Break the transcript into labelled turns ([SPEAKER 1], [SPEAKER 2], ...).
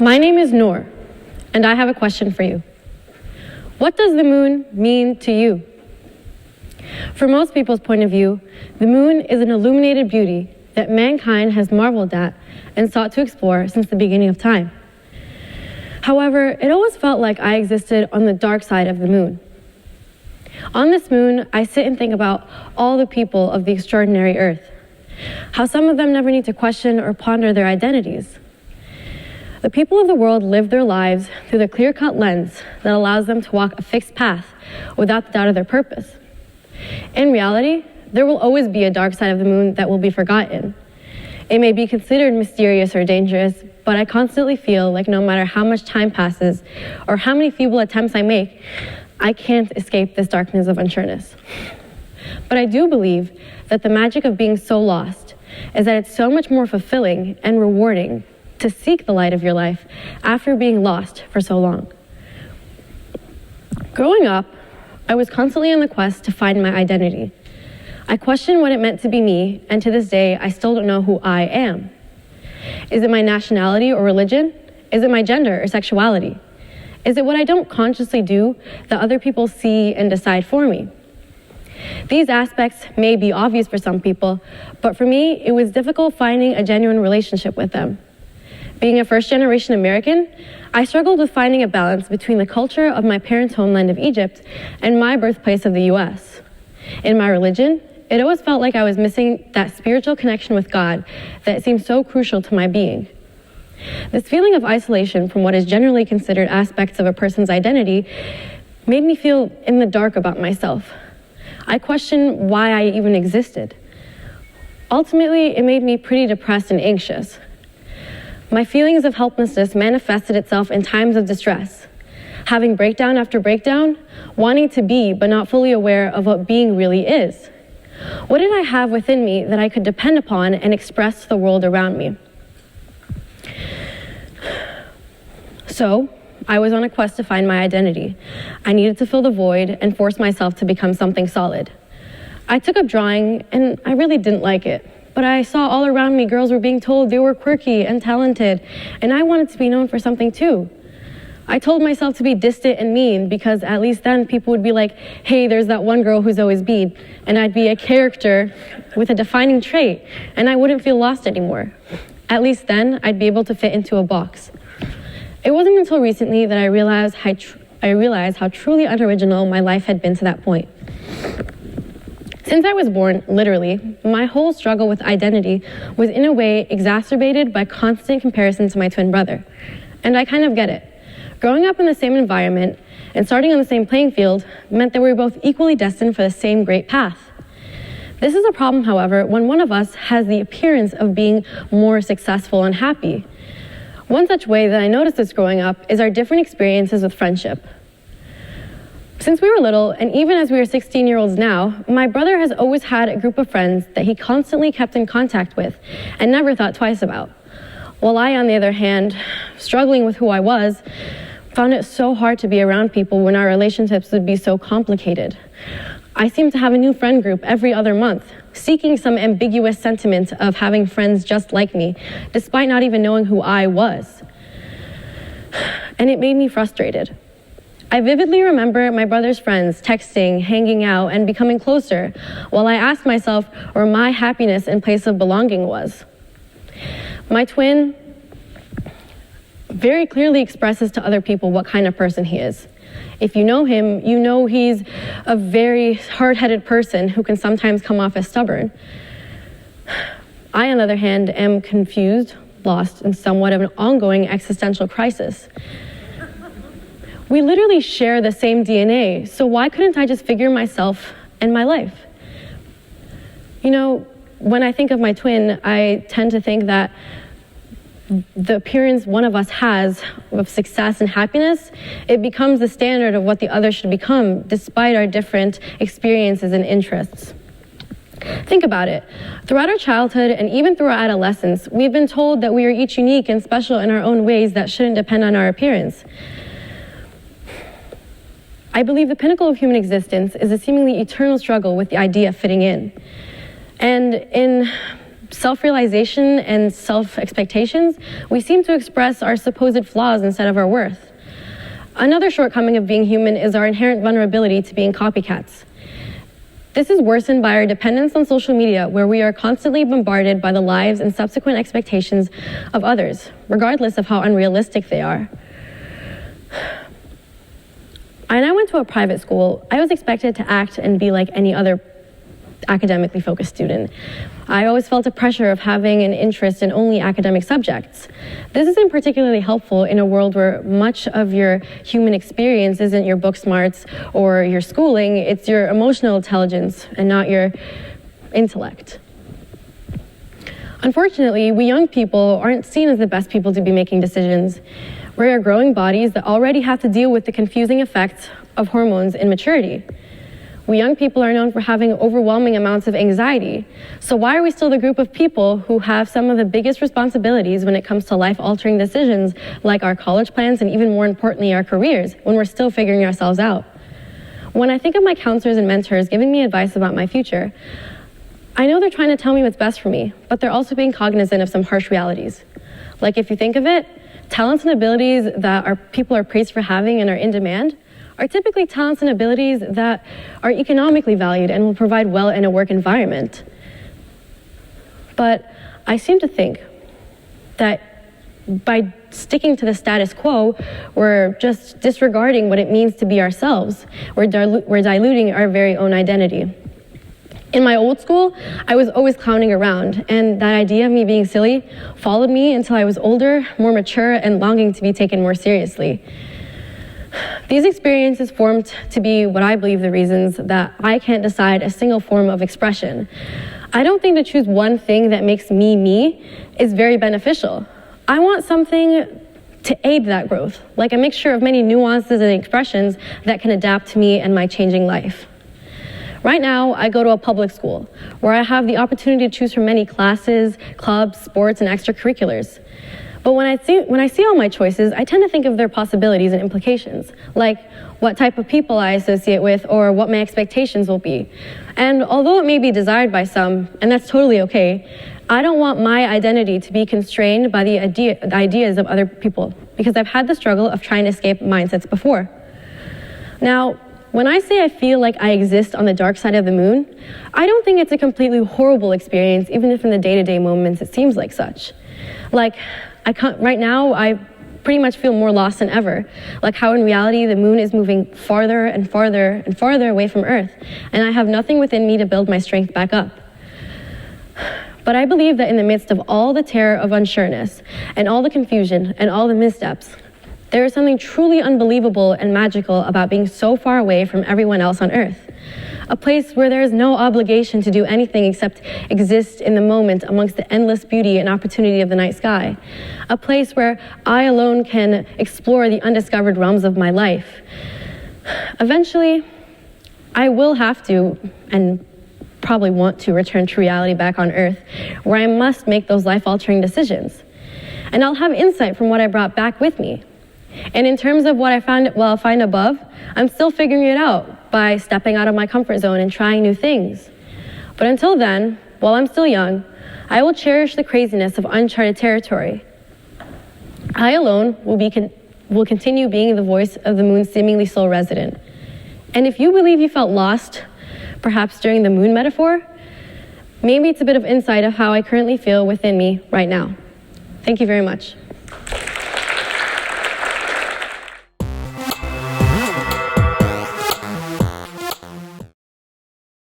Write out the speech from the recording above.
[SPEAKER 1] My name is Noor, and I have a question for you. What does the moon mean to you? From most people's point of view, the moon is an illuminated beauty that mankind has marveled at and sought to explore since the beginning of time. However, it always felt like I existed on the dark side of the moon. On this moon, I sit and think about all the people of the extraordinary earth, how some of them never need to question or ponder their identities. The people of the world live their lives through the clear-cut lens that allows them to walk a fixed path without the doubt of their purpose. In reality, there will always be a dark side of the moon that will be forgotten. It may be considered mysterious or dangerous, but I constantly feel like no matter how much time passes or how many feeble attempts I make, I can't escape this darkness of unsureness. But I do believe that the magic of being so lost is that it's so much more fulfilling and rewarding to seek the light of your life after being lost for so long. Growing up, I was constantly on the quest to find my identity. I questioned what it meant to be me, and to this day, I still don't know who I am. Is it my nationality or religion? Is it my gender or sexuality? Is it what I don't consciously do that other people see and decide for me? These aspects may be obvious for some people, but for me, it was difficult finding a genuine relationship with them. Being a first-generation American, I struggled with finding a balance between the culture of my parents' homeland of Egypt and my birthplace of the US. In my religion, it always felt like I was missing that spiritual connection with God that seemed so crucial to my being. This feeling of isolation from what is generally considered aspects of a person's identity made me feel in the dark about myself. I questioned why I even existed. Ultimately, it made me pretty depressed and anxious. My feelings of helplessness manifested itself in times of distress, having breakdown after breakdown, wanting to be but not fully aware of what being really is. What did I have within me that I could depend upon and express to the world around me? So, I was on a quest to find my identity. I needed to fill the void and force myself to become something solid. I took up drawing, and I really didn't like it. But I saw all around me girls were being told they were quirky and talented, and I wanted to be known for something too. I told myself to be distant and mean because at least then people would be like, hey, there's that one girl who's always mean, and I'd be a character with a defining trait, and I wouldn't feel lost anymore. At least then, I'd be able to fit into a box. It wasn't until recently that I realized how truly unoriginal my life had been to that point. Since I was born, literally, my whole struggle with identity was in a way exacerbated by constant comparison to my twin brother. And I kind of get it. Growing up in the same environment and starting on the same playing field meant that we were both equally destined for the same great path. This is a problem, however, when one of us has the appearance of being more successful and happy. One such way that I noticed this growing up is our different experiences with friendship. Since we were little, and even as we are 16-year-olds now, my brother has always had a group of friends that he constantly kept in contact with and never thought twice about. While I, on the other hand, struggling with who I was, found it so hard to be around people when our relationships would be so complicated. I seemed to have a new friend group every other month, seeking some ambiguous sentiment of having friends just like me, despite not even knowing who I was. And it made me frustrated. I vividly remember my brother's friends texting, hanging out, and becoming closer, while I asked myself where my happiness and place of belonging was. My twin very clearly expresses to other people what kind of person he is. If you know him, you know he's a very hard-headed person who can sometimes come off as stubborn. I, on the other hand, am confused, lost, and somewhat of an ongoing existential crisis. We literally share the same DNA, so why couldn't I just figure myself and my life? You know, when I think of my twin, I tend to think that the appearance one of us has of success and happiness, it becomes the standard of what the other should become, despite our different experiences and interests. Think about it. Throughout our childhood and even through our adolescence, we've been told that we are each unique and special in our own ways that shouldn't depend on our appearance. I believe the pinnacle of human existence is a seemingly eternal struggle with the idea of fitting in. And in self-realization and self-expectations, we seem to express our supposed flaws instead of our worth. Another shortcoming of being human is our inherent vulnerability to being copycats. This is worsened by our dependence on social media, where we are constantly bombarded by the lives and subsequent expectations of others, regardless of how unrealistic they are. When I went to a private school, I was expected to act and be like any other academically focused student. I always felt a pressure of having an interest in only academic subjects. This isn't particularly helpful in a world where much of your human experience isn't your book smarts or your schooling, it's your emotional intelligence and not your intellect. Unfortunately, we young people aren't seen as the best people to be making decisions. We are growing bodies that already have to deal with the confusing effects of hormones in maturity. We young people are known for having overwhelming amounts of anxiety. So why are we still the group of people who have some of the biggest responsibilities when it comes to life-altering decisions like our college plans and even more importantly, our careers, when we're still figuring ourselves out? When I think of my counselors and mentors giving me advice about my future, I know they're trying to tell me what's best for me, but they're also being cognizant of some harsh realities. Like if you think of it, talents and abilities that our people are praised for having and are in demand are typically talents and abilities that are economically valued and will provide well in a work environment. But I seem to think that by sticking to the status quo, we're just disregarding what it means to be ourselves. We're diluting our very own identity. In my old school, I was always clowning around, and that idea of me being silly followed me until I was older, more mature, and longing to be taken more seriously. These experiences formed to be what I believe the reasons that I can't decide a single form of expression. I don't think to choose one thing that makes me me is very beneficial. I want something to aid that growth, like a mixture of many nuances and expressions that can adapt to me and my changing life. Right now, I go to a public school where I have the opportunity to choose from many classes, clubs, sports, and extracurriculars. But when I see all my choices, I tend to think of their possibilities and implications, like what type of people I associate with or what my expectations will be. And although it may be desired by some, and that's totally okay, I don't want my identity to be constrained by the ideas of other people, because I've had the struggle of trying to escape mindsets before. Now, when I say I feel like I exist on the dark side of the moon, I don't think it's a completely horrible experience, even if in the day-to-day moments it seems like such. Right now, I pretty much feel more lost than ever, like how in reality the moon is moving farther and farther and farther away from Earth, and I have nothing within me to build my strength back up. But I believe that in the midst of all the terror of unsureness, and all the confusion, and all the missteps, there is something truly unbelievable and magical about being so far away from everyone else on Earth. A place where there is no obligation to do anything except exist in the moment amongst the endless beauty and opportunity of the night sky. A place where I alone can explore the undiscovered realms of my life. Eventually, I will have to, and probably want to, return to reality back on Earth, where I must make those life-altering decisions. And I'll have insight from what I brought back with me. And in terms of what I'll find above, I'm still figuring it out by stepping out of my comfort zone and trying new things. But until then, while I'm still young, I will cherish the craziness of uncharted territory. I alone will continue being the voice of the moon's seemingly sole resident. And if you believe you felt lost, perhaps during the moon metaphor, maybe it's a bit of insight of how I currently feel within me right now. Thank you very much.